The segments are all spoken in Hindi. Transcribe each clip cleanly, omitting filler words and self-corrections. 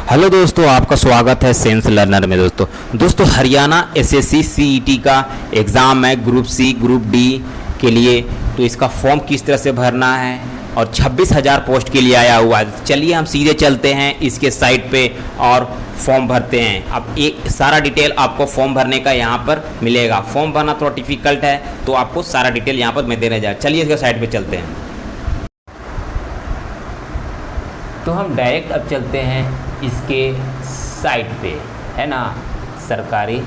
हेलो दोस्तों, आपका स्वागत है सेंस लर्नर में। दोस्तों हरियाणा एसएससी सीईटी का एग्ज़ाम है ग्रुप सी ग्रुप डी के लिए। तो इसका फॉर्म किस तरह से भरना है और 26,000 पोस्ट के लिए आया हुआ है। चलिए हम सीधे चलते हैं इसके साइट पे और फॉर्म भरते हैं। अब एक सारा डिटेल आपको फॉर्म भरने का यहाँ पर मिलेगा। फॉर्म भरना थोड़ा डिफ़िकल्ट है तो आपको सारा डिटेल यहाँ पर मैं देने जा। चलिए इसके साइट पे चलते हैं। तो हम डायरेक्ट अब चलते हैं इसके साइट पे, है ना, सरकारी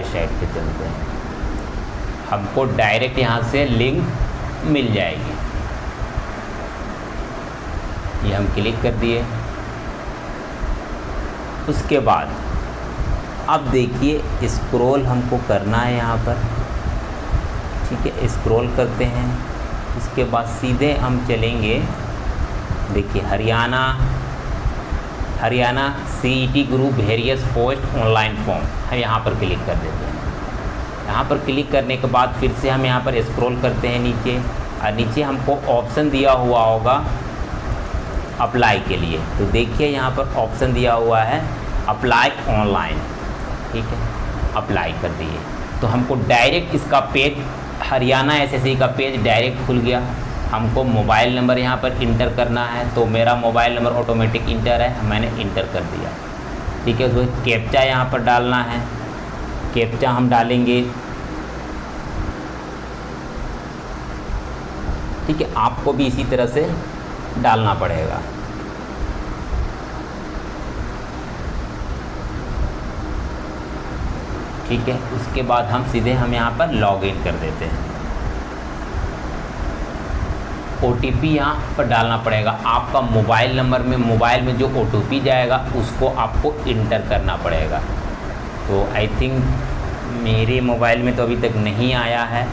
साइट पे चलते हैं। हमको डायरेक्ट यहाँ से लिंक मिल जाएगी। ये हम क्लिक कर दिए। उसके बाद अब देखिए स्क्रॉल हमको करना है यहाँ पर, ठीक है। स्क्रॉल करते हैं। इसके बाद सीधे हम चलेंगे, देखिए Haryana CET group various post online form, हम यहाँ पर क्लिक कर देते हैं। यहाँ पर क्लिक करने के बाद फिर से हम यहाँ पर स्क्रॉल करते हैं नीचे, और नीचे हमको ऑप्शन दिया हुआ होगा अप्लाई के लिए। तो देखिए यहाँ पर ऑप्शन दिया हुआ है अप्लाई ऑनलाइन, ठीक है। अप्लाई कर दिए तो हमको डायरेक्ट इसका पेज, हरियाणा एसएससी का पेज डायरेक्ट खुल गया। हमको मोबाइल नंबर यहाँ पर इंटर करना है, तो मेरा मोबाइल नंबर ऑटोमेटिक इंटर है, मैंने इंटर कर दिया, ठीक है। उसको कैप्चा यहाँ पर डालना है, कैप्चा हम डालेंगे, ठीक है। आपको भी इसी तरह से डालना पड़ेगा। ठीक है। उसके बाद हम सीधे यहाँ पर लॉगिन कर देते हैं। OTP यहाँ पर डालना पड़ेगा। आपका मोबाइल नंबर में, मोबाइल में जो OTP जाएगा उसको आपको इंटर करना पड़ेगा। तो आई थिंक मेरे मोबाइल में तो अभी तक नहीं आया है,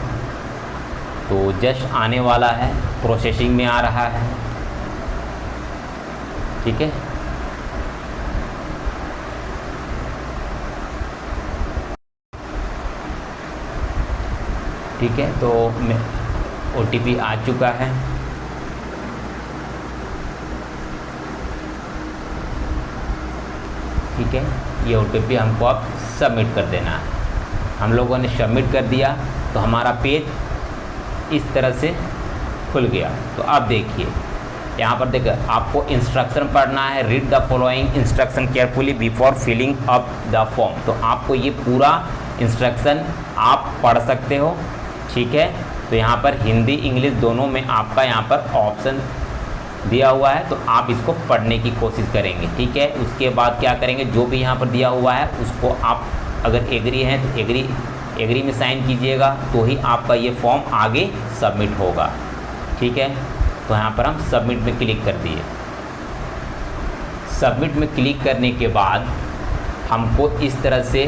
तो जस्ट आने वाला है, प्रोसेसिंग में आ रहा है, ठीक है। ठीक है, तो OTP आ चुका है। ठीक है, ये OTP हमको अब सबमिट कर देना है। हम लोगों ने सबमिट कर दिया तो हमारा पेज इस तरह से खुल गया। तो अब देखिए यहाँ पर देखिए आपको इंस्ट्रक्शन पढ़ना है। Read the following instruction carefully before filling up the form. तो आपको ये पूरा इंस्ट्रक्शन आप पढ़ सकते हो, ठीक है। तो यहाँ पर हिंदी इंग्लिश दोनों में आपका यहाँ पर ऑप्शन दिया हुआ है, तो आप इसको पढ़ने की कोशिश करेंगे, ठीक है। उसके बाद क्या करेंगे, जो भी यहाँ पर दिया हुआ है उसको आप अगर एग्री हैं तो एग्री में साइन कीजिएगा, तो ही आपका ये फॉर्म आगे सबमिट होगा, ठीक है। तो यहाँ पर हम सबमिट में क्लिक कर दिए। सबमिट में क्लिक करने के बाद हमको इस तरह से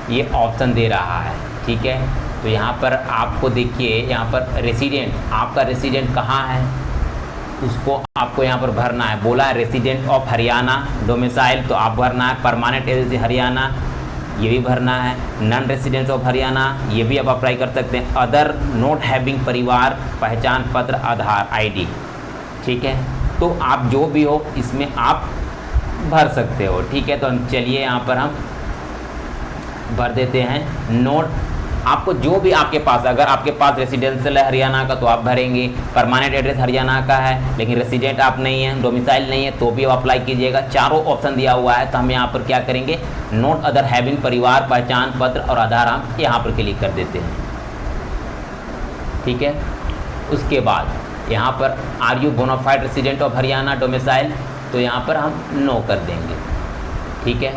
ये ऑप्शन दे रहा है, ठीक है। तो यहाँ पर आपको देखिए, यहाँ पर रेसिडेंट, आपका रेसिडेंट कहाँ है उसको आपको यहाँ पर भरना है। बोला है रेसिडेंट ऑफ हरियाणा डोमिसाइल, तो आप भरना है। परमानेंट रेजिडेंट हरियाणा, ये भी भरना है। नॉन रेसिडेंट ऑफ हरियाणा, ये भी आप अप्लाई कर सकते हैं। अदर नॉट हैविंग, परिवार पहचान पत्र, आधार ID, ठीक है। तो आप जो भी हो इसमें आप भर सकते हो, ठीक है। तो हम चलिए यहाँ पर हम भर देते हैं। नोट, आपको जो भी आपके पास, अगर आपके पास रेसिडेंशियल है हरियाणा का तो आप भरेंगे। परमानेंट एड्रेस हरियाणा का है लेकिन रेसिडेंट आप नहीं हैं, डोमिसाइल नहीं है, तो भी आप अप्लाई कीजिएगा। चारों ऑप्शन दिया हुआ है। तो हम यहाँ पर क्या करेंगे, नोट अदर हैविंग, परिवार पहचान पत्र और आधार, हम यहाँ पर क्लिक कर देते हैं, ठीक है। उसके बाद यहाँ पर are you bona fide resident of Haryana domicile, तो यहाँ पर हम नो कर देंगे, ठीक है।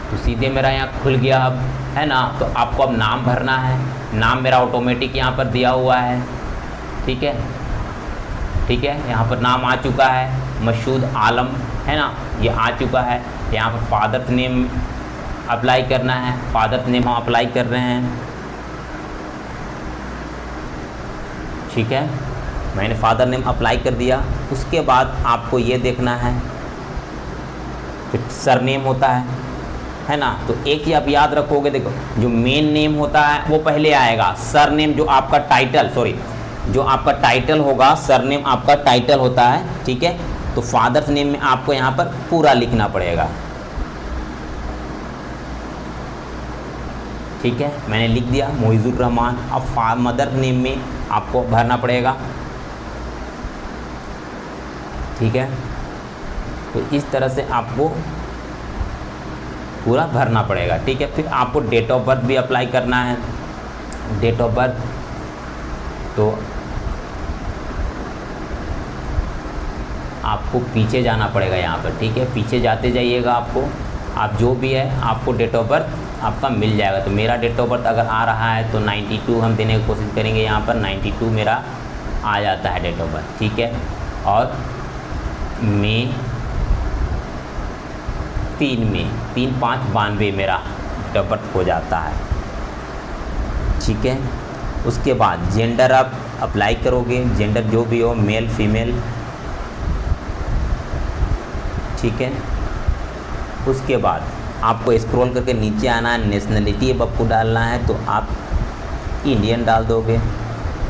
तो सीधे मेरा यहाँ खुल गया अब, है ना। तो आपको अब नाम भरना है। नाम मेरा ऑटोमेटिक यहाँ पर दिया हुआ है, ठीक है, ठीक है। यहाँ पर नाम आ चुका है, मसूद आलम, है ना, ये आ चुका है। यहाँ पर फादर्स नेम अप्लाई करना है। फादर्स नेम हम अप्लाई कर रहे हैं, ठीक है। मैंने फादर नेम अप्लाई कर दिया। उसके बाद आपको ये देखना है, सरनेम होता है ना। तो एक ही आप याद रखोगे, देखो जो मेन नेम होता है वो पहले आएगा, सर नेम जो आपका टाइटल, सॉरी जो आपका टाइटल होगा, सरनेम आपका टाइटल होता है, ठीक है, तो फादर्स नेम में आपको यहाँ पर पूरा लिखना पड़ेगा, ठीक है। मैंने लिख दिया मोइजुर रहमान। अब मदर नेम में आपको भरना पड़ेगा, ठीक है। तो इस तरह से आपको पूरा भरना पड़ेगा, ठीक है। फिर आपको डेट ऑफ बर्थ भी अप्लाई करना है। डेट ऑफ बर्थ तो आपको पीछे जाना पड़ेगा यहाँ पर, ठीक है, पीछे जाते जाइएगा आपको, आप जो भी है आपको डेट ऑफ बर्थ आपका मिल जाएगा। तो मेरा डेट ऑफ बर्थ अगर आ रहा है तो 92 हम देने की कोशिश करेंगे, यहाँ पर 92 मेरा आ जाता है डेट ऑफ बर्थ, ठीक है। और मई 3/5/92 मेरा डेट ऑफ बर्थ हो जाता है, ठीक है। उसके बाद जेंडर आप अप्लाई करोगे, जेंडर जो भी हो, मेल फीमेल, ठीक है। उसके बाद आपको स्क्रॉल करके नीचे आना है, नेशनलिटी अब आपको डालना है तो आप इंडियन डाल दोगे,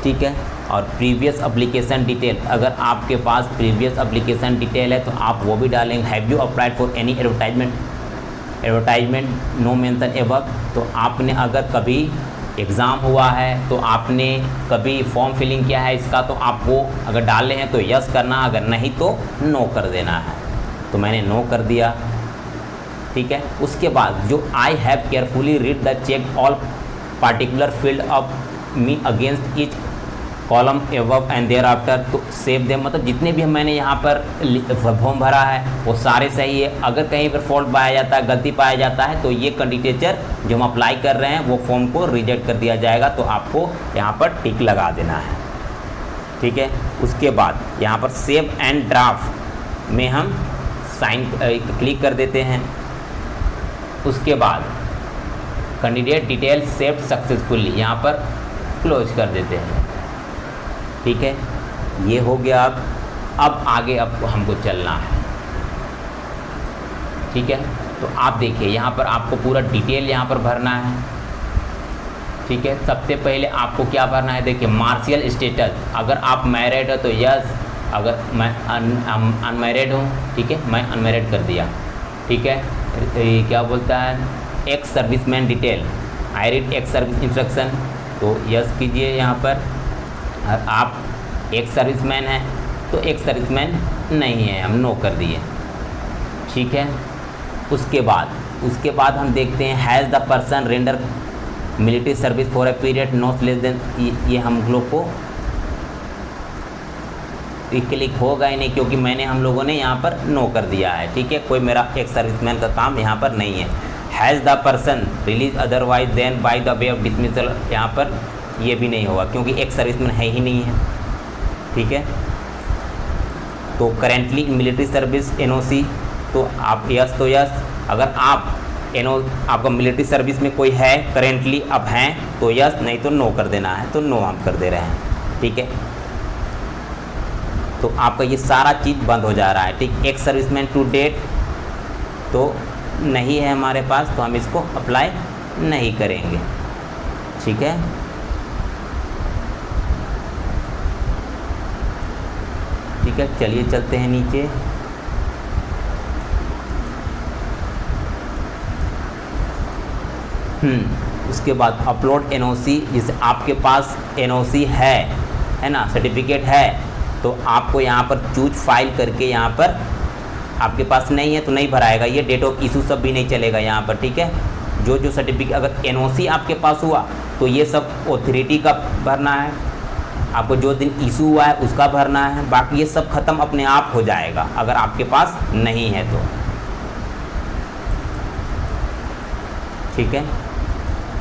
ठीक है। और प्रीवियस एप्लीकेशन डिटेल, अगर आपके पास प्रीवियस एप्लीकेशन डिटेल है तो आप वो भी डालेंगे। Have you applied for any advertisement no mention above, तो आपने अगर कभी एग्ज़ाम हुआ है तो आपने कभी फॉर्म फिलिंग किया है इसका, तो आपको अगर डाले हैं तो यस करना, अगर नहीं तो नो कर देना है। तो मैंने नो कर दिया, ठीक है। उसके बाद जो I have carefully read the check all particular field of me against each column above and there after, तो सेव देम, मतलब जितने भी मैंने यहाँ पर फॉर्म भरा है वो सारे सही है। अगर कहीं पर फॉल्ट पाया जाता है, गलती पाया जाता है, तो ये कैंडिडेचर जो हम अप्लाई कर रहे हैं वो फॉर्म को रिजेक्ट कर दिया जाएगा, तो आपको यहाँ पर टिक लगा देना है, ठीक है। उसके बाद यहाँ पर सेव एंड ड्राफ्ट में हम साइन क्लिक कर देते हैं। उसके बाद कैंडिडेट डिटेल सेव्ड सक्सेसफुली यहाँ पर क्लोज कर देते हैं, ठीक है। ये हो गया। अब आगे अब हमको चलना है, ठीक है। तो आप देखिए यहाँ पर आपको पूरा डिटेल यहाँ पर भरना है, ठीक है। सबसे पहले आपको क्या भरना है, देखिए मार्शियल स्टेटस, अगर आप मैरिड हो तो यस, अगर मैं अनमैरिड हूँ, ठीक है, मैं अनमैरिड कर दिया, ठीक है। क्या बोलता है, ex serviceman detail, I read ex service instruction, तो यस कीजिए यहाँ पर। आप एक सर्विसमैन हैं तो एक सर्विसमैन नहीं है, हम नो कर दिए, ठीक है। उसके बाद हम देखते हैं has the person render military service for a period not less than, ये हम लोग को क्लिक होगा ही नहीं क्योंकि मैंने हम लोगों ने यहाँ पर नो कर दिया है, ठीक है। कोई मेरा एक सर्विसमैन का काम यहाँ पर नहीं है। Has the person release otherwise then by the way of dismissal, यहाँ पर ये भी नहीं होगा क्योंकि एक सर्विसमैन है ही नहीं है, ठीक है। तो currently in military service NOC, तो आप यस तो यस, अगर आप आपका मिलिट्री सर्विस में कोई है करेंटली अब हैं तो यस, नहीं तो नो कर देना है, तो नो हम कर दे रहे हैं, ठीक है। तो आपका ये सारा चीज़ बंद हो जा रहा है, ठीक। एक सर्विसमैन टू डेट तो नहीं है हमारे पास, तो हम इसको अप्लाई नहीं करेंगे, ठीक है। ठीक है, चलिए चलते हैं नीचे। उसके बाद अपलोड NOC, जिसे आपके पास NOC है ना, सर्टिफिकेट है, तो आपको यहाँ पर चूज फाइल करके यहाँ पर आपके पास नहीं है तो नहीं भराएगा, ये डेट ऑफ इशू सब भी नहीं चलेगा यहाँ पर, ठीक है। जो सर्टिफिकेट अगर NOC आपके पास हुआ तो ये सब ऑथोरिटी का भरना है, आपको जो दिन इशू हुआ है उसका भरना है, बाकी ये सब ख़त्म अपने आप हो जाएगा अगर आपके पास नहीं है तो, ठीक है।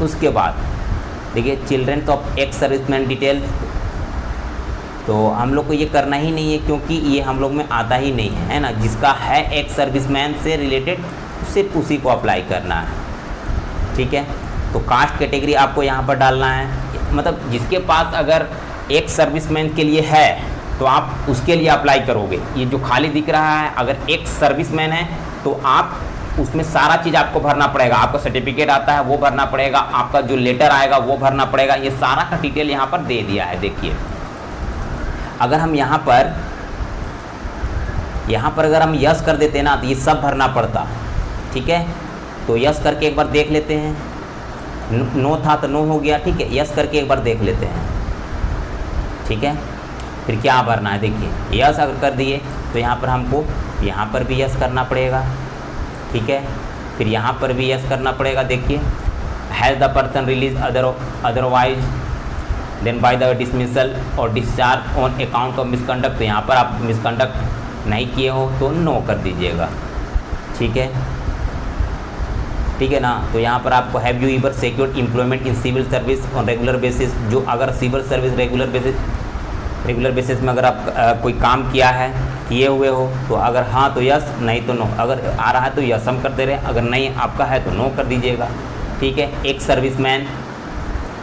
उसके बाद देखिए चिल्ड्रन तो अब एक्स सर्विसमैन डिटेल, तो हम लोग को ये करना ही नहीं है क्योंकि ये हम लोग में आता ही नहीं है ना। जिसका है एक्स सर्विसमैन से रिलेटेड सिर्फ उसी को अप्लाई करना है, ठीक है। तो कास्ट कैटेगरी आपको यहाँ पर डालना है, मतलब जिसके पास अगर एक सर्विसमैन के लिए है तो आप उसके लिए अप्लाई करोगे। ये जो खाली दिख रहा है अगर एक सर्विसमैन है तो आप उसमें सारा चीज़ आपको भरना पड़ेगा, आपका सर्टिफिकेट आता है वो भरना पड़ेगा, आपका जो लेटर आएगा वो भरना पड़ेगा, ये सारा का डिटेल यहाँ पर दे दिया है, देखिए अगर हम यहाँ पर अगर हम यस कर देते ना तो ये सब भरना पड़ता, ठीक है। तो यस करके एक बार देख लेते हैं, नो था तो नो हो गया, ठीक है। यस करके एक बार देख लेते हैं, ठीक है। फिर क्या भरना है, देखिए यस अगर कर दिए तो यहाँ पर हमको यहाँ पर भी यस करना पड़ेगा, ठीक है। फिर यहाँ पर भी यस करना पड़ेगा, देखिए has the person release otherwise then by the dismissal और discharge on account of misconduct, तो यहाँ पर आप मिसकंडक्ट नहीं किए हो तो नो कर दीजिएगा, ठीक है, ठीक है ना। तो यहाँ पर आपको have you ever secured employment in civil service on regular basis, जो अगर सिविल सर्विस रेगुलर बेसिस में अगर आप कोई काम किए हुए हो तो अगर हाँ तो यस, नहीं तो नो। अगर आ रहा है तो यस हम करते रहे, अगर नहीं आपका है तो नो कर दीजिएगा, ठीक है। एक सर्विसमैन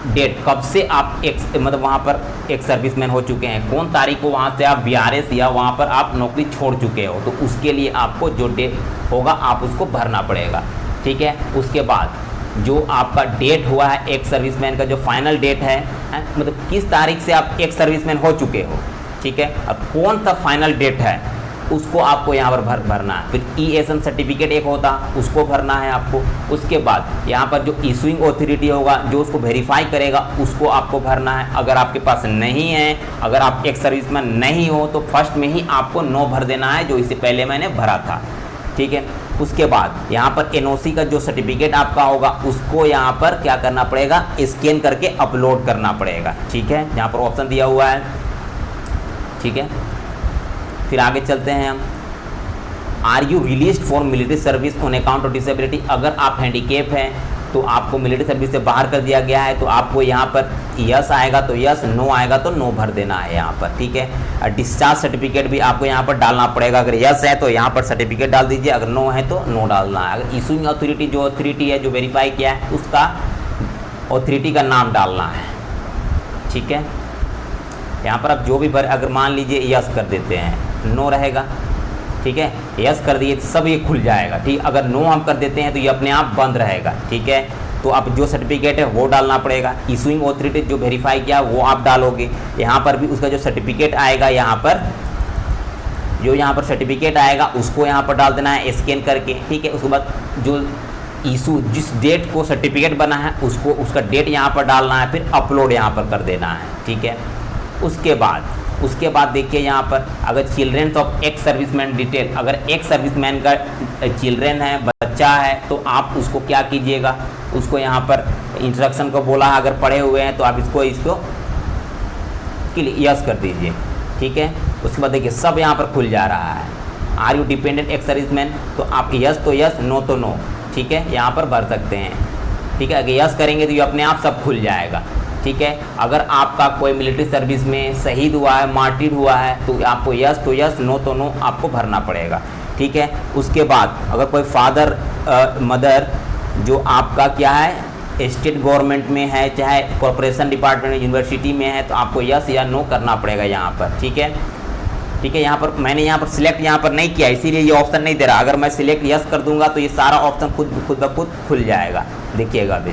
डेट, कब से आप मतलब वहाँ पर एक सर्विसमैन हो चुके हैं, कौन तारीख को वहाँ से आप वीआरएस या वहाँ पर आप नौकरी छोड़ चुके हो, तो उसके लिए आपको जो डेट होगा आप उसको भरना पड़ेगा, ठीक है। उसके बाद जो आपका डेट हुआ है एक सर्विसमैन का, जो फाइनल डेट है मतलब किस तारीख से आप एक सर्विसमैन हो चुके हो, ठीक है। अब कौन सा फाइनल डेट है उसको आपको यहाँ पर भरना है। फिर ईएसएन सर्टिफिकेट एक होता, उसको भरना है आपको। उसके बाद यहाँ पर जो इशूइंग ऑथोरिटी होगा जो उसको वेरीफाई करेगा उसको आपको भरना है। अगर आपके पास नहीं है, अगर आप एक सर्विसमैन नहीं हो तो फर्स्ट में ही आपको नो भर देना है, जो इससे पहले मैंने भरा था, ठीक है। उसके बाद यहाँ पर एनओसी का जो सर्टिफिकेट आपका होगा उसको यहाँ पर क्या करना पड़ेगा, स्कैन करके अपलोड करना पड़ेगा, ठीक है। यहाँ पर ऑप्शन दिया हुआ है, ठीक है। फिर आगे चलते हैं हम। Are you released for military service on account of disability, अगर आप हैंडीकेप हैं तो आपको मिलिट्री सर्विस से बाहर कर दिया गया है तो आपको यहाँ पर यस आएगा तो यस, नो आएगा तो नो भर देना है यहाँ पर, ठीक है। डिस्चार्ज सर्टिफिकेट भी आपको यहाँ पर डालना पड़ेगा, अगर यस है तो यहाँ पर सर्टिफिकेट डाल दीजिए, अगर नो है तो नो डालना है। अगर इशूइंग अथॉरिटी जो अथॉरिटी है जो वेरीफाई किया है उसका अथॉरिटी का नाम डालना है, ठीक है। यहाँ पर आप जो भी भर, अगर मान लीजिए यस कर देते हैं नो रहेगा, ठीक है। यस कर दिए सब ये खुल जाएगा, ठीक। अगर नो हम कर देते हैं तो ये अपने आप बंद रहेगा, ठीक है। तो अब जो सर्टिफिकेट है वो डालना पड़ेगा, इशूइंग ऑथोरिटी जो वेरीफाई किया वो आप डालोगे। यहाँ पर भी उसका जो सर्टिफिकेट आएगा, यहाँ पर सर्टिफिकेट आएगा उसको यहाँ पर डाल देना है स्कैन करके, ठीक है। उसके बाद जो इशू जिस डेट को सर्टिफिकेट बना है उसका डेट यहाँ पर डालना है, फिर अपलोड यहाँ पर कर देना है, ठीक है। उसके बाद देखिए यहाँ पर अगर children of ex serviceman detail, अगर एक सर्विसमैन का चिल्ड्रेन है, बच्चा है, तो आप उसको क्या कीजिएगा, उसको यहाँ पर इंस्ट्रक्शन को बोला है, अगर पढ़े हुए हैं तो आप इसको यस कर दीजिए, ठीक है। उसके बाद देखिए सब यहाँ पर खुल जा रहा है। Are you dependent ex serviceman, तो आप यस तो यस, नो तो नो, ठीक है, यहाँ पर भर सकते हैं, ठीक है। अगर यस करेंगे तो ये अपने आप सब खुल जाएगा, ठीक है। अगर आपका कोई मिलिट्री सर्विस में शहीद हुआ है, मार्टिर हुआ है, तो आपको यस तो यस, नो तो नो आपको भरना पड़ेगा, ठीक है। उसके बाद अगर कोई फादर मदर जो आपका क्या है स्टेट गवर्नमेंट में है, चाहे कॉर्पोरेशन डिपार्टमेंट में, यूनिवर्सिटी में है, तो आपको यस या नो करना पड़ेगा यहाँ पर, ठीक है, ठीक है। यहाँ पर मैंने यहाँ पर सिलेक्ट यहाँ पर नहीं किया, इसीलिए ये ऑप्शन नहीं दे रहा। अगर मैं सिलेक्ट यस कर दूंगा तो ये सारा ऑप्शन खुद ब खुद खुल जाएगा, देखिएगा अभी।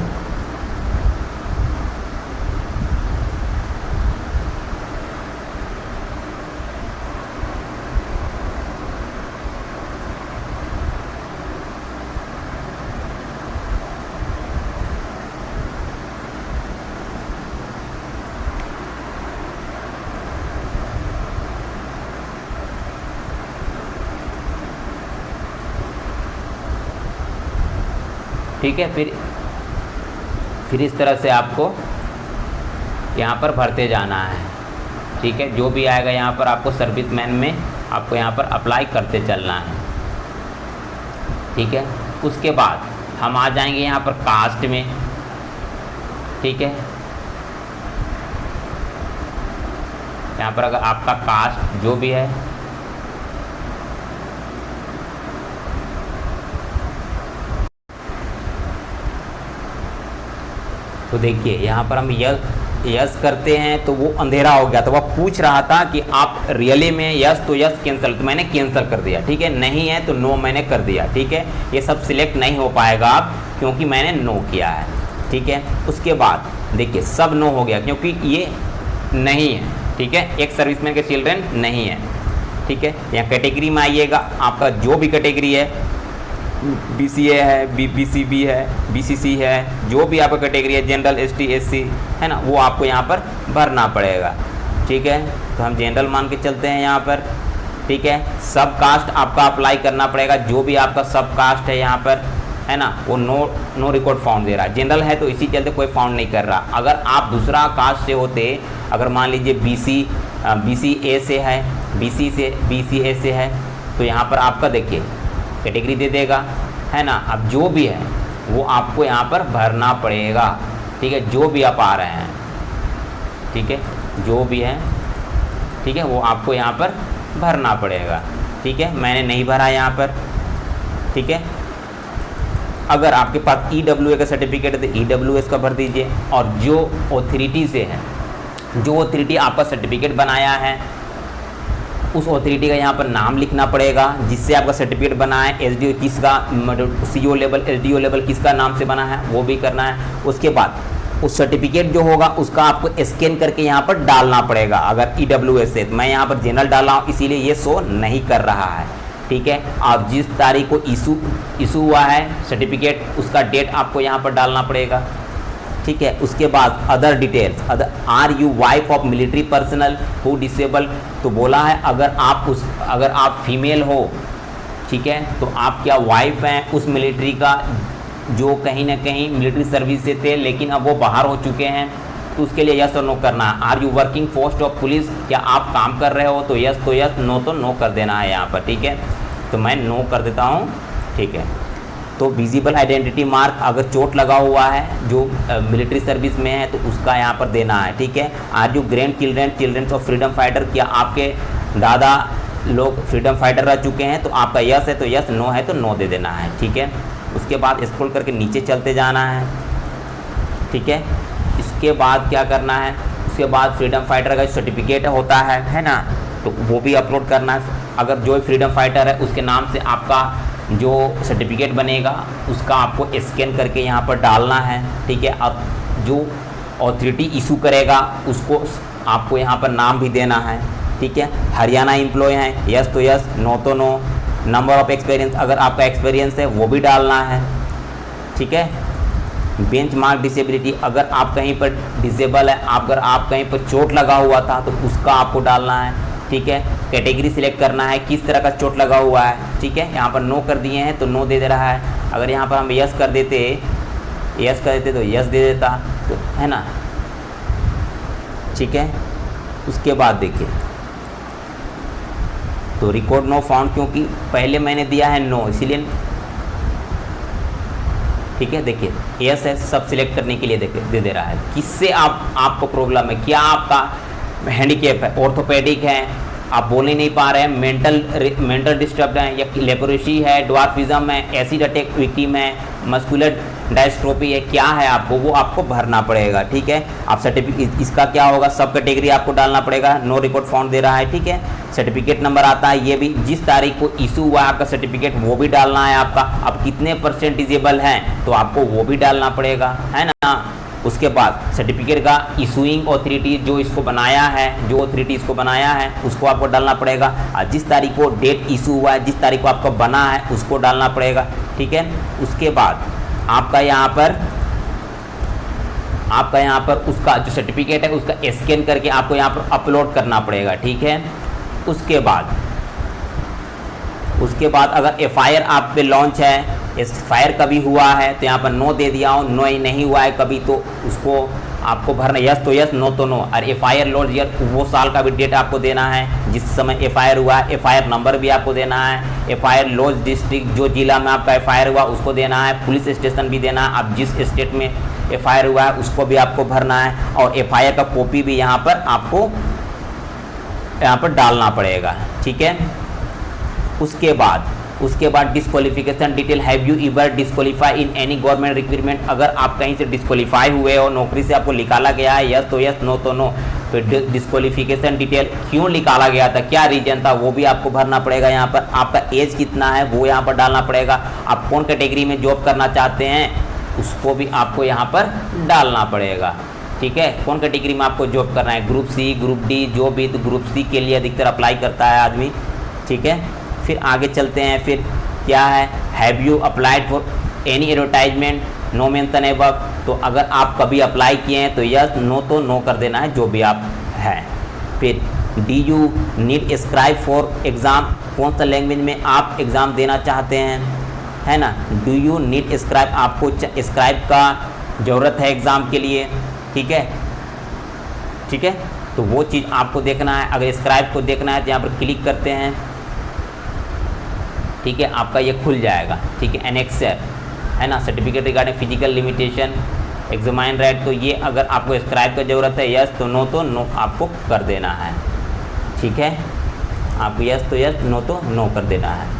ठीक है। फिर इस तरह से आपको यहाँ पर भरते जाना है, ठीक है। जो भी आएगा यहाँ पर आपको सर्विसमैन में आपको यहाँ पर अप्लाई करते चलना है, ठीक है। उसके बाद हम आ जाएंगे यहाँ पर कास्ट में, ठीक है। यहाँ पर अगर आपका कास्ट जो भी है तो देखिए यहाँ पर हम यस करते हैं तो वो अंधेरा हो गया, तो वह पूछ रहा था कि आप रियली में यस तो यस, कैंसिल तो मैंने कैंसिल कर दिया, ठीक है। नहीं है तो नो मैंने कर दिया, ठीक है। ये सब सिलेक्ट नहीं हो पाएगा आप क्योंकि मैंने नो किया है, ठीक है। उसके बाद देखिए सब नो हो गया क्योंकि ये नहीं है, ठीक है, एक सर्विसमैन के चिल्ड्रन नहीं है। ठीक है, यहाँ कैटेगरी में आइएगा, आपका जो भी कैटेगरी है, BCA है, BCB है, BCC है, जो भी आपका कैटेगरी है, जनरल, ST, SC है ना, वो आपको यहाँ पर भरना पड़ेगा। ठीक है, तो हम जनरल मान के चलते हैं यहाँ पर। ठीक है, सब कास्ट आपका अप्लाई करना पड़ेगा, जो भी आपका सब कास्ट है यहाँ पर है ना, वो नो रिकॉर्ड फाउंड दे रहा है। जनरल है तो इसी चलते कोई फाउंड नहीं कर रहा। अगर आप दूसरा कास्ट से होते, अगर मान लीजिए BCA से है, BCA से है, तो यहाँ पर आपका देखिए कैटेगरी दे देगा है ना। अब जो भी है वो आपको यहाँ पर भरना पड़ेगा। ठीक है, जो भी आप आ रहे हैं, ठीक है, जो भी है, ठीक है, वो आपको यहाँ पर भरना पड़ेगा। ठीक है, मैंने नहीं भरा यहाँ पर। ठीक है, अगर आपके पास EWA का सर्टिफिकेट है तो EWS का भर दीजिए, और जो ऑथोरिटी से है, जो ऑथोरिटी आपका सर्टिफिकेट बनाया है, उस ऑथोरिटी का यहाँ पर नाम लिखना पड़ेगा जिससे आपका सर्टिफिकेट बना है। SDO किसका, CO लेवल, SDO लेवल किसका नाम से बना है, वो भी करना है। उसके बाद उस सर्टिफिकेट जो होगा उसका आपको स्कैन करके यहाँ पर डालना पड़ेगा। अगर EWS से, तो मैं यहाँ पर जनरल डाला हूँ इसीलिए ये शो नहीं कर रहा है। ठीक है, आप जिस तारीख को इशू हुआ है सर्टिफिकेट, उसका डेट आपको यहाँ पर डालना पड़ेगा। ठीक है, उसके बाद other details, are you wife of military personal who disable, तो बोला है अगर आप फीमेल हो, ठीक है, तो आप क्या वाइफ हैं उस मिलिट्री का जो कहीं ना कहीं मिलिट्री सर्विस से थे लेकिन अब वो बाहर हो चुके हैं, तो उसके लिए यस और नो करना है। Are you working post of police, क्या आप काम कर रहे हो, तो यस तो यस, नो तो नो कर देना है यहाँ पर। ठीक है, तो मैं नो कर देता हूँ। ठीक है, तो विजिबल आइडेंटिटी मार्क, अगर चोट लगा हुआ है जो मिलिट्री सर्विस में है तो उसका यहाँ पर देना है। ठीक है, are you grand children of freedom fighter, क्या आपके दादा लोग फ्रीडम फाइटर रह चुके हैं, तो आपका यस है तो यस, नो है तो नो दे देना है। ठीक है, उसके बाद स्क्रॉल करके नीचे चलते जाना है। ठीक है, इसके बाद क्या करना है, उसके बाद फ्रीडम फाइटर का सर्टिफिकेट होता है ना, तो वो भी अपलोड करना है। अगर जो फ्रीडम फाइटर है उसके नाम से आपका जो सर्टिफिकेट बनेगा उसका आपको स्कैन करके यहाँ पर डालना है। ठीक है, अब जो ऑथोरिटी इशू करेगा उसको आपको यहाँ पर नाम भी देना है। ठीक है, हरियाणा एम्प्लॉय हैं, यस तो यस, नो तो नो। नंबर ऑफ एक्सपीरियंस, अगर आपका एक्सपीरियंस है वो भी डालना है। ठीक है, बेंच मार्क डिसेबिलिटी, अगर आप कहीं पर डिसेबल है, अगर आप कहीं पर चोट लगा हुआ था तो उसका आपको डालना है। ठीक है, कैटेगरी सिलेक्ट करना है, किस तरह का चोट लगा हुआ है। ठीक है, यहाँ पर नो कर दिए हैं तो नो दे दे रहा है। अगर यहाँ पर हम यस कर देते तो यस दे देता, तो है ना। ठीक है, उसके बाद देखिए, तो रिकॉर्ड नो फाउंड, क्योंकि पहले मैंने दिया है नो, इसीलिए। ठीक है, देखिए यस है, सब सिलेक्ट करने के लिए दे दे रहा है। किससे आपको प्रॉब्लम है, क्या आपका हैंडीकैप है, ऑर्थोपेडिक है, आप बोल ही नहीं पा रहे हैं, मेंटल डिस्टर्ब है, या लेप्रोसी है, ड्वार्फिज्म है, एसिड अटैक विक्टिम है, मस्कुलर डायस्ट्रोफी है, क्या है आपको, वो आपको भरना पड़ेगा। ठीक है, आप सर्टिफिकेट, इसका क्या होगा, सब कैटेगरी आपको डालना पड़ेगा। नो रिकॉर्ड फाउंड दे रहा है। ठीक है, सर्टिफिकेट नंबर आता है, ये भी जिस तारीख को इशू हुआ है आपका सर्टिफिकेट वो भी डालना है आपका। अब कितने % डिजेबल हैं तो आपको वो भी डालना पड़ेगा, है ना। उसके बाद सर्टिफिकेट का इशूइंग ऑथोरिटी, जो इसको बनाया है, जो ऑथोरिटी इसको बनाया है उसको आपको डालना पड़ेगा। और जिस तारीख को डेट इशू हुआ है, जिस तारीख को आपका बना है उसको डालना पड़ेगा। ठीक है, उसके बाद आपका यहाँ पर उसका जो सर्टिफिकेट है उसका स्कैन करके आपको यहाँ पर अपलोड करना पड़ेगा। ठीक है, उसके बाद अगर FIR आप पे लॉन्च है, FIR कभी हुआ है तो यहाँ पर नो दे दिया हो, नो ही नहीं हुआ है कभी तो उसको आपको भरना, यस तो यस, नो तो नो। और FIR लॉन्च ईयर, वो साल का भी डेट आपको देना है जिस समय FIR हुआ है, FIR नंबर भी आपको देना है, FIR लॉन्च डिस्ट्रिक्ट, जो जिला में आपका FIR हुआ उसको देना है, पुलिस स्टेशन भी देना है, आप जिस स्टेट में FIR हुआ है उसको भी आपको भरना है, और FIR का कॉपी भी यहाँ पर आपको डालना पड़ेगा। ठीक है, उसके बाद disqualification detail, have you ever disqualify in any government recruitment, अगर आप कहीं से डिस्क्वालीफाई हुए हो, नौकरी से आपको निकाला गया है, यस तो यस, नो तो नो। फिर डिस्क्वालिफिकेशन डिटेल, क्यों निकाला गया था, क्या रीजन था, वो भी आपको भरना पड़ेगा। यहाँ पर आपका एज कितना है वो यहाँ पर डालना पड़ेगा, आप कौन कैटेगरी में जॉब करना चाहते हैं उसको भी आपको यहाँ पर डालना पड़ेगा। ठीक है, कौन कैटेगरी में आपको जॉब करना है, ग्रुप सी, ग्रुप डी, जो भी, तो ग्रुप सी के लिए अधिकतर अप्लाई करता है आदमी। ठीक है, फिर आगे चलते हैं। फिर क्या है, have you applied for any advertisement, no mention above, तो अगर आप कभी अप्लाई किए हैं तो यस, नो तो नो कर देना है जो भी आप हैं। फिर D you need scribe for exam, कौन सा लैंग्वेज में आप एग्ज़ाम देना चाहते हैं, है ना। डू यू नीड स्क्राइब, आपको स्क्राइब का ज़रूरत है एग्ज़ाम के लिए। ठीक है, ठीक है, तो वो चीज़ आपको देखना है। अगर स्क्राइब को देखना है तो यहाँ पर क्लिक करते हैं। ठीक है, आपका ये खुल जाएगा। ठीक है, एनेक्सर, है ना, certificate regarding physical limitation examine right, तो ये अगर आपको स्क्राइब का ज़रूरत है यस, तो नो आपको कर देना है। ठीक है, आपको यस तो यस, नो तो नो कर देना है।